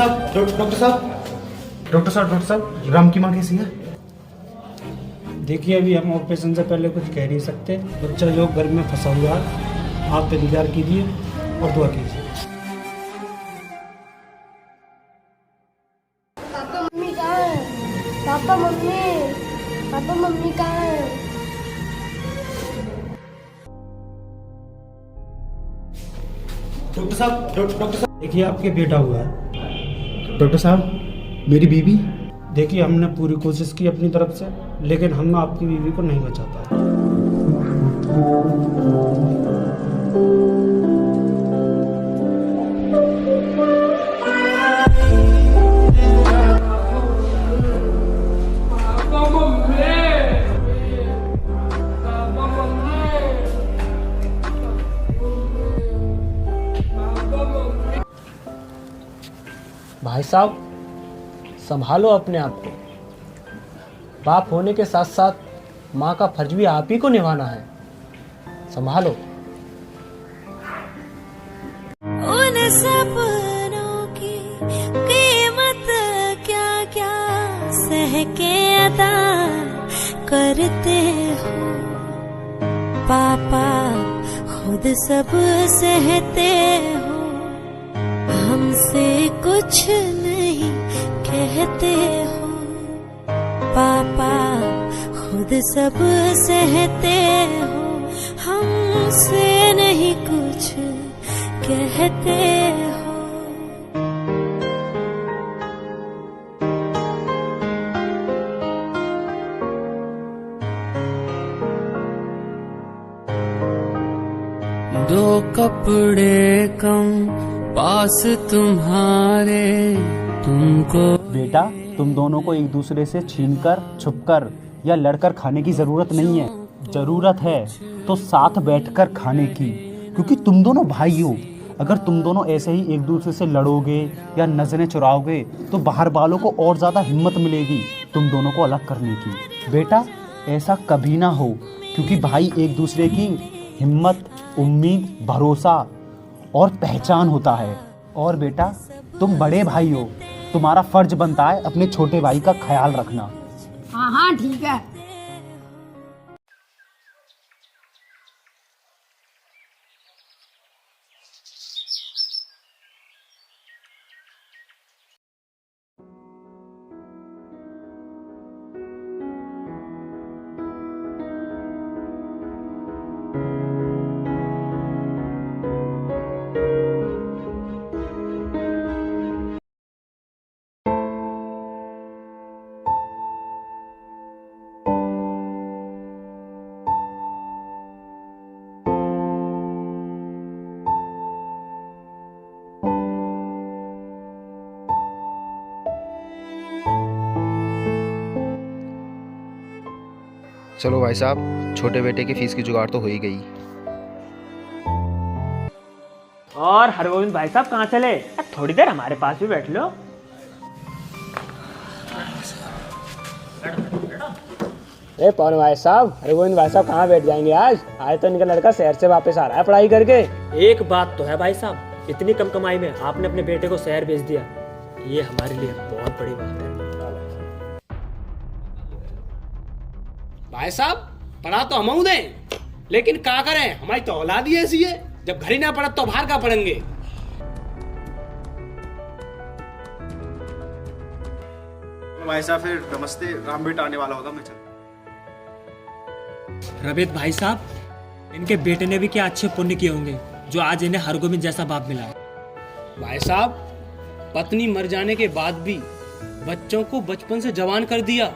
Doctor साहब, राम की माँ कैसी है? देखिए, अभी हम ऑपरेशन से पहले कुछ कह नहीं सकते। बच्चा जो घर में फंसा हुआ है, आप इंतजार कीजिए और दुआ कीजिए। पापा मम्मी कहाँ है? पापा मम्मी कहाँ है? डॉक्टर साहब, देखिए, आपके बेटा हुआ है। डॉक्टर साहब, मेरी बीवी। देखिए, हमने पूरी कोशिश की अपनी तरफ से, लेकिन हम आपकी बीवी को नहीं बचा पाए। भाई साहब, संभालो अपने आप को। बाप होने के साथ साथ माँ का फर्ज भी आप ही को निभाना है। संभालो। उन सपनों की कीमत क्या क्या सह के अदा करते हो पापा, खुद सब सहते हो, हमसे कुछ नहीं कहते हो पापा, खुद सब सहते हो, हमसे नहीं कुछ कहते हो। दो कपड़े कम पास तुम्हारे, तुमको बेटा, तुम दोनों को एक दूसरे से छीनकर, छुपकर या लड़कर खाने की जरूरत नहीं है। जरूरत है तो साथ बैठकर खाने की, क्योंकि तुम दोनों भाई हो। अगर तुम दोनों ऐसे ही एक दूसरे से लड़ोगे या नजरें चुराओगे तो बाहर वालों को और ज़्यादा हिम्मत मिलेगी तुम दोनों को अलग करने की। बेटा, ऐसा कभी ना हो, क्योंकि भाई एक दूसरे की हिम्मत, उम्मीद, भरोसा और पहचान होता है। और बेटा, तुम बड़े भाई हो, तुम्हारा फर्ज बनता है अपने छोटे भाई का ख्याल रखना। हाँ ठीक है। चलो भाई साहब, छोटे बेटे की फीस की जुगाड़ तो हो ही गई। और हरगोविंद भाई साहब कहाँ चले? थोड़ी देर हमारे पास भी बैठ लो। ए पवन भाई साहब, हरगोविंद भाई साहब कहाँ बैठ जाएंगे आज? आज तो इनका लड़का शहर से वापस आ रहा है पढ़ाई करके। एक बात तो है भाई साहब, इतनी कम कमाई में आपने अपने बेटे को शहर भेज दिया, ये हमारे लिए बहुत बड़ी बात है। भाई साहब, पढ़ा तो हम दें, लेकिन क्या करें, हमारी तो औलाद ही ऐसी है, जब घर ही ना पढ़त तो बाहर का पढ़ेंगे। भाई साहब, फिर नमस्ते, राम बेटा आने वाला होगा, मैं चल। रबित भाई साहब, इनके बेटे ने भी क्या अच्छे पुण्य किए होंगे जो आज इन्हें हरगोविंद जैसा बाप मिला है। भाई साहब, पत्नी मर जाने के बाद भी बच्चों को बचपन से जवान कर दिया,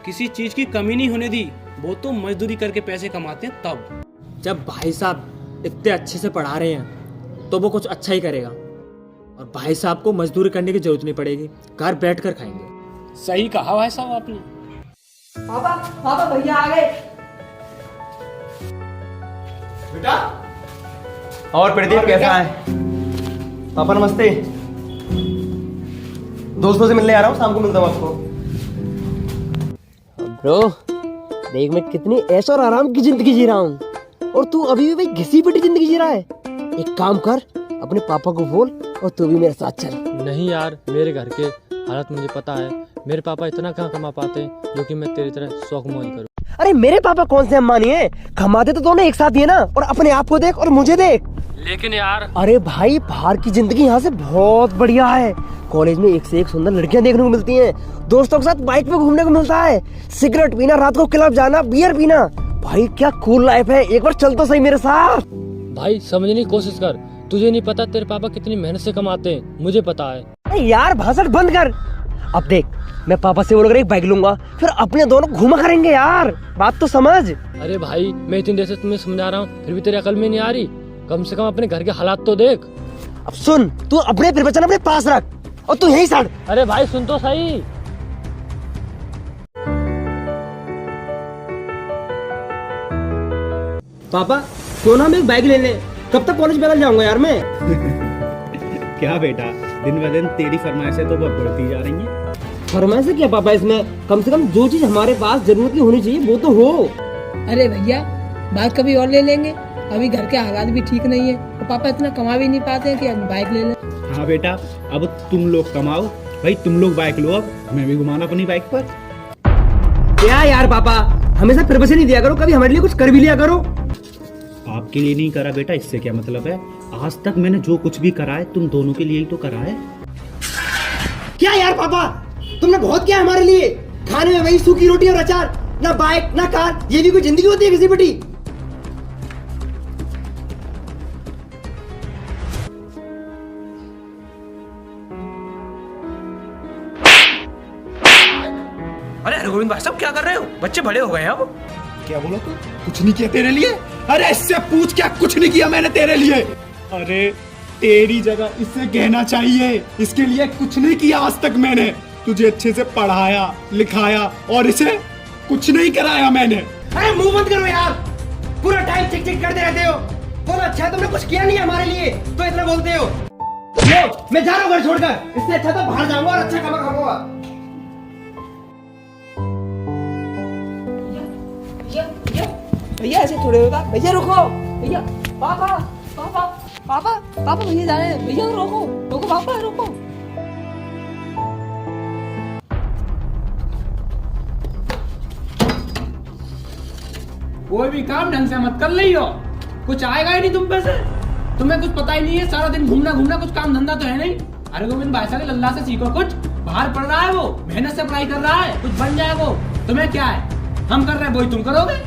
किसी चीज की कमी नहीं होने दी। वो तो मजदूरी करके पैसे कमाते हैं। तब जब भाई साहब इतने अच्छे से पढ़ा रहे हैं तो वो कुछ अच्छा ही करेगा, और भाई साहब को मजदूरी करने की जरूरत नहीं पड़ेगी, घर बैठ कर खाएंगे। सही कहा भाई साहब आपने। पापा भैया आ गए। बेटा, और प्रदीप कैसा है? पापा नमस्ते। दोस्तों से मिलने आ रहा हूँ, शाम को मिलता हूँ आपको। ब्रो, देख मैं कितनी ऐश और आराम की जिंदगी जी रहा हूँ, और तू अभी भी भाई घिसी पिटी जिंदगी जी रहा है। एक काम कर, अपने पापा को बोल और तू भी मेरे साथ चल। नहीं यार, मेरे घर के हालत मुझे पता है। मेरे पापा इतना कहाँ कमा पाते हैं जो कि मैं तेरी तरह शौक मौज करूँ। अरे मेरे पापा कौन से अंबानी है, कमाते तो दोनों एक साथ ही है ना। और अपने आप को देख और मुझे देख। लेकिन यार, अरे भाई बाहर की जिंदगी यहाँ से बहुत बढ़िया है। कॉलेज में एक से एक सुंदर लड़कियां देखने को मिलती हैं, दोस्तों के साथ बाइक पे घूमने को मिलता है, सिगरेट पीना, रात को क्लब जाना, बियर पीना। भाई क्या कूल लाइफ है, एक बार चल तो सही मेरे साथ। भाई समझने की कोशिश कर, तुझे नहीं पता तेरे पापा कितनी मेहनत से कमाते हैं, मुझे पता है। अरे यार भाषण बंद कर। अब देख, मैं पापा से बोलकर एक बाइक लूंगा, फिर अपने दोनों घूमा करेंगे यार, बात तो समझ। अरे भाई मैं इतनी देर से तुम्हें समझा रहा हूँ, फिर भी तेरे अकल में नहीं आ रही। कम से कम अपने घर के हालात तो देख। अब सुन, तू अपने प्रवचन अपने पास रख और तू यहीं सड़। अरे भाई सुन तो सही। पापा क्यों ना मैं बाइक ले ले, कब तक कॉलेज बदल जाऊंगा यार मैं। क्या बेटा, दिन ब दिन तेरी फरमाइशें तो बहुत बढ़ती जा रही हैं। फरमाइश क्या पापा, इसमें कम से कम जो चीज हमारे पास जरूरत की होनी चाहिए वो तो हो। अरे भैया बाइक कभी और ले लेंगे, अभी घर के हालात भी ठीक नहीं है और पापा इतना कमा भी नहीं पाते हैं कि हम बाइक ले लें। हाँ बेटा, अब तुम लोग कमाओ भाई, तुम लोग बाइक लो, अब मैं भी घुमाना अपनी बाइक पर। क्या यार पापा, हमेशा प्रवचन नहीं दिया करो, कभी हमारे लिए कुछ कर भी लिया करो। आपके लिए नहीं करा बेटा, इससे क्या मतलब है। आज तक मैंने जो कुछ भी करा है तुम दोनों के लिए ही तो करा है। क्या यार पापा, तुमने बहुत किया हमारे लिए। खाने में वही सूखी रोटी और अचार, ना बाइक ना कार, ये भी कोई जिंदगी होती है किसी बेटी। अरे गोविंद भाई साहब क्या कर रहे हो? बच्चे बड़े हो गए हैं अब। क्या बोला तू? कुछ नहीं किया तेरे लिए? अरे इससे पूछ, क्या कुछ नहीं किया मैंने तेरे लिए? अरे तेरी जगह इससे कहना चाहिए, इसके लिए कुछ नहीं किया आज तक मैंने। तुझे अच्छे से पढ़ाया लिखाया और इसे कुछ नहीं कराया मैंने। अरे मुंह बंद करो यार, पूरा टाइम चिक चिक करते रहते हो। बहुत अच्छा है, तुमने कुछ किया नहीं हमारे लिए तो इतना बोलते हो। लो मैं जा रहा हूँ घर छोड़कर, इससे अच्छा तो बाहर जाऊंगा और अच्छा खाना खाऊंगा। भैया ऐसे थोड़े होगा, भैया रुको। भैया पापा पापा पापा पापा भैया जा रहे हैं, भैया रोको रोको पापा रोको। कोई भी काम ढंग से मत कर रही हो, कुछ आएगा ही नहीं तुम पे से। तुम्हें कुछ पता ही नहीं है, सारा दिन घूमना घूमना, कुछ काम धंधा तो है नहीं। अरे गोविंद भाई साहब लल्ला से सीखो कुछ, बाहर पढ़ रहा है वो, मेहनत से पढ़ाई कर रहा है, कुछ बन जाए वो। तुम्हें क्या है, हम कर रहे हैं वही तुम करोगे।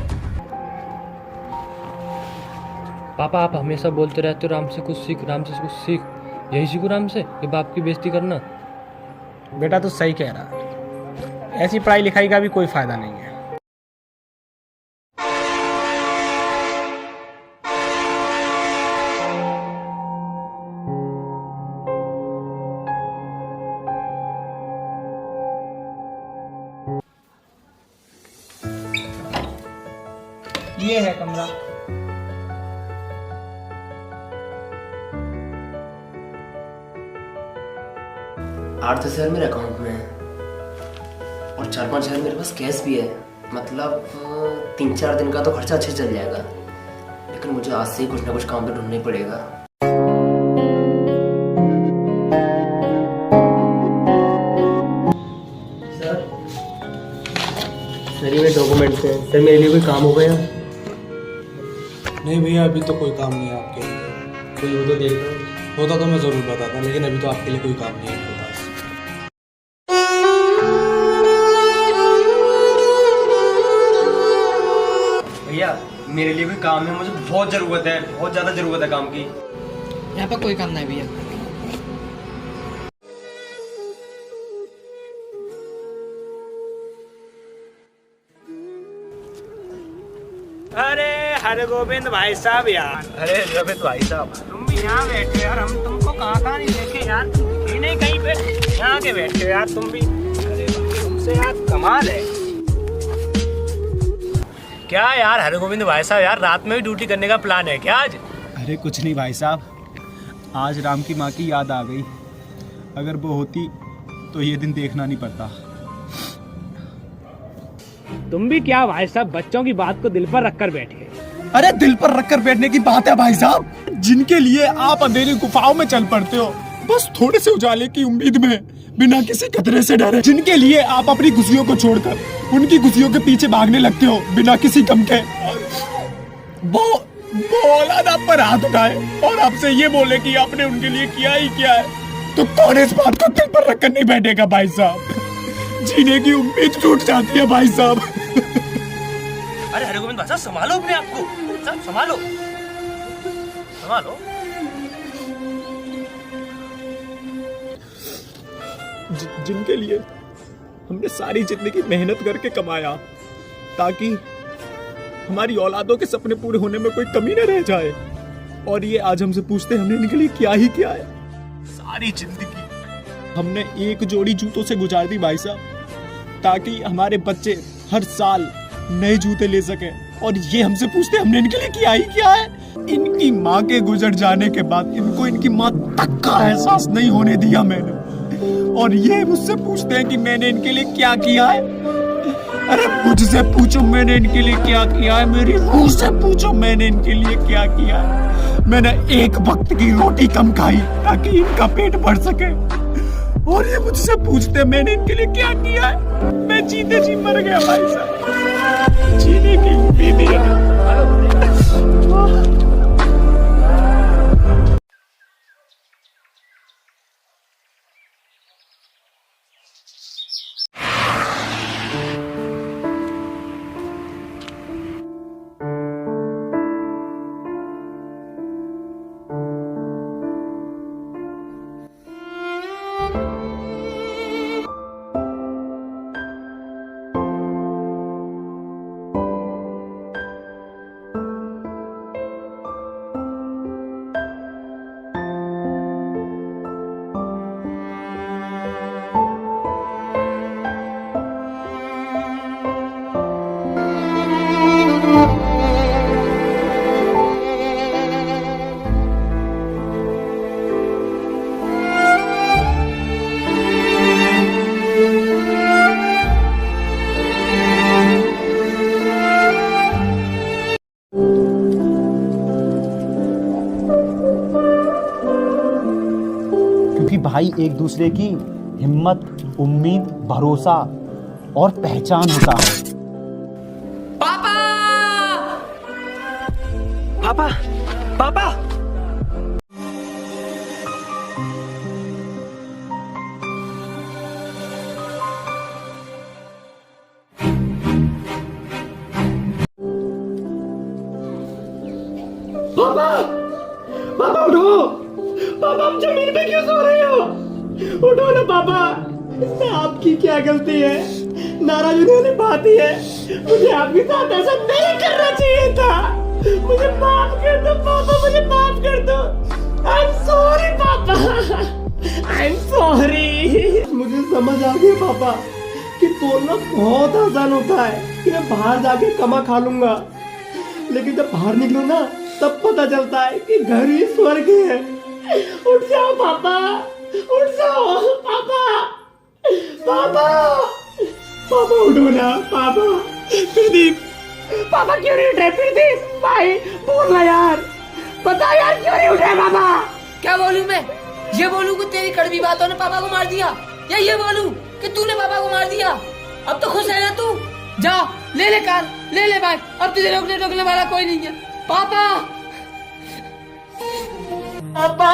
पापा आप हमेशा बोलते रहते हो राम से कुछ सीख, राम से कुछ सीख। यही सीखो राम से कि बाप की बेइज्जती करना। बेटा तो सही कह रहा है, ऐसी पढ़ाई लिखाई का भी कोई फायदा नहीं है। ये है कमरा। आठ 10 हज़ार मेरे अकाउंट में है और 4-5 हज़ार मेरे पास कैश भी है। मतलब 3-4 दिन का तो खर्चा अच्छे चल जाएगा, लेकिन मुझे आज से ही कुछ ना कुछ काम तो ढूंढना ही पड़ेगा। सर ये मेरे डॉक्यूमेंट्स हैं। सर मेरे लिए कोई काम हो गया? नहीं भैया, अभी तो कोई काम नहीं है आपके लिए। कोई हो तो देख लो, होता तो मैं ज़रूर बताता, लेकिन अभी तो आपके लिए कोई काम नहीं है मेरे पास। भैया मेरे लिए कोई काम है, मुझे बहुत ज़रूरत है, बहुत ज़्यादा ज़रूरत है काम की। यहाँ पर कोई काम नहीं भैया। अरे हरे गोविंद भाई साहब यार। अरे रविंद्र भाई साहब, तुम भी यहाँ बैठे यार, हम तुमको कहाँ नहीं देखे यार, तुम नहीं कहीं पे यहाँ के बैठे यार तुम भी। अरे तुमसे यार कमाल है। क्या यार हरे गोविंद भाई साहब यार, रात में भी ड्यूटी करने का प्लान है क्या आज? अरे कुछ नहीं भाई साहब, आज राम की माँ की याद आ गई। अगर वो होती तो ये दिन देखना नहीं पड़ता। तुम भी क्या भाई साहब बच्चों की बात को दिल पर रखकर बैठे। अरे दिल पर रखकर बैठने की बात है भाई साहब, जिनके लिए आप अंधेरी गुफाओं में चल पड़ते हो बस थोड़े से उजाले की उम्मीद में, बिना किसी खतरे से डरे, जिनके लिए आप अपनी खुशियों को छोड़कर उनकी खुशियों के पीछे भागने लगते हो बिना किसी गम के, वो औलाद आप पर हाथ उठाए और आपसे ये बोले कि आपने उनके लिए किया ही क्या है, तो कौन इस बात को दिल पर रखकर नहीं बैठेगा भाई साहब। जीने की उम्मीद टूट जाती है भाई साहब। अरे हरे गोविंद भाई साहब, संभालो अपने आप को, साहब संभालो संभालो। जिनके लिए हमने सारी जिंदगी मेहनत करके कमाया ताकि हमारी औलादों के सपने पूरे होने में कोई कमी न रह जाए, और ये आज हमसे पूछते हमने इनके लिए क्या ही किया है। सारी जिंदगी हमने एक जोड़ी जूतों से गुजार दी भाई साहब, ताकि हमारे बच्चे हर साल नए जूते ले सके, और ये हमसे पूछते हमने इनके लिए किया ही क्या है। इनकी माँ के गुजर जाने के बाद इनको इनकी माँ तक का एहसास नहीं होने दिया मैंने, और ये मुझसे पूछते हैं कि मैंने इनके लिए क्या किया है। अरे मुझसे पूछो मैंने इनके लिए क्या किया है, मेरी रूह से पूछो मैंने इनके लिए क्या किया है। मैंने एक वक्त की रोटी कम खाई ताकि इनका पेट भर सके, और ये मुझसे पूछते मैंने इनके लिए क्या किया है। मैं जीते जी मर गया भाई साहब, जीने की उम्मीद ही है। भाई एक दूसरे की हिम्मत, उम्मीद, भरोसा और पहचान होता है। पापा पापा पापा पापा पापा उठो, पापा हम जमीन पे क्यों सो रहे हो? उठो ना पापा, इसमें आपकी क्या गलती है? नाराज होने वाली बात ही है, मुझे आपके साथ ऐसा नहीं करना चाहिए था। मुझे माफ कर दो पापा, मुझे माफ कर दो। आई एम सॉरी पापा, आई एम सॉरी। मुझे समझ आ गया पापा कि तोड़ना बहुत आसान होता है कि मैं बाहर जाके कमा खा लूंगा, लेकिन जब बाहर निकलो ना तब पता चलता है कि घर ही स्वर्ग है। उठ जाओ पापा, उठ जाओ पापा, पापा पापा उठो ना पापा। प्रदीप पापा क्यों नहीं उठे? प्रदीप भाई बोलना यार, बता यार क्यों नहीं उठे पापा? क्या बोलूं मैं? ये बोलूं कि तेरी कड़वी बातों ने पापा को मार दिया, या ये बोलूं कि तूने पापा को मार दिया? अब तो खुश है ना तू? जा ले ले कार, ले ले बाइक, अब तुझे रोकने वाला कोई नहीं है। पापा पापा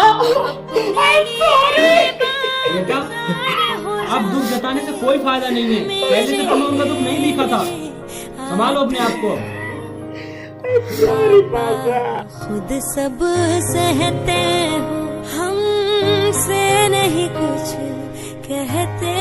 I'm sorry। बेटा अब दुख जताने से कोई फायदा नहीं है, पहले से तुम्हें उनका दुख नहीं दिखा था, संभालो अपने आप को। sorry पापा। खुद सब सहते हो, हमसे नहीं कुछ कहते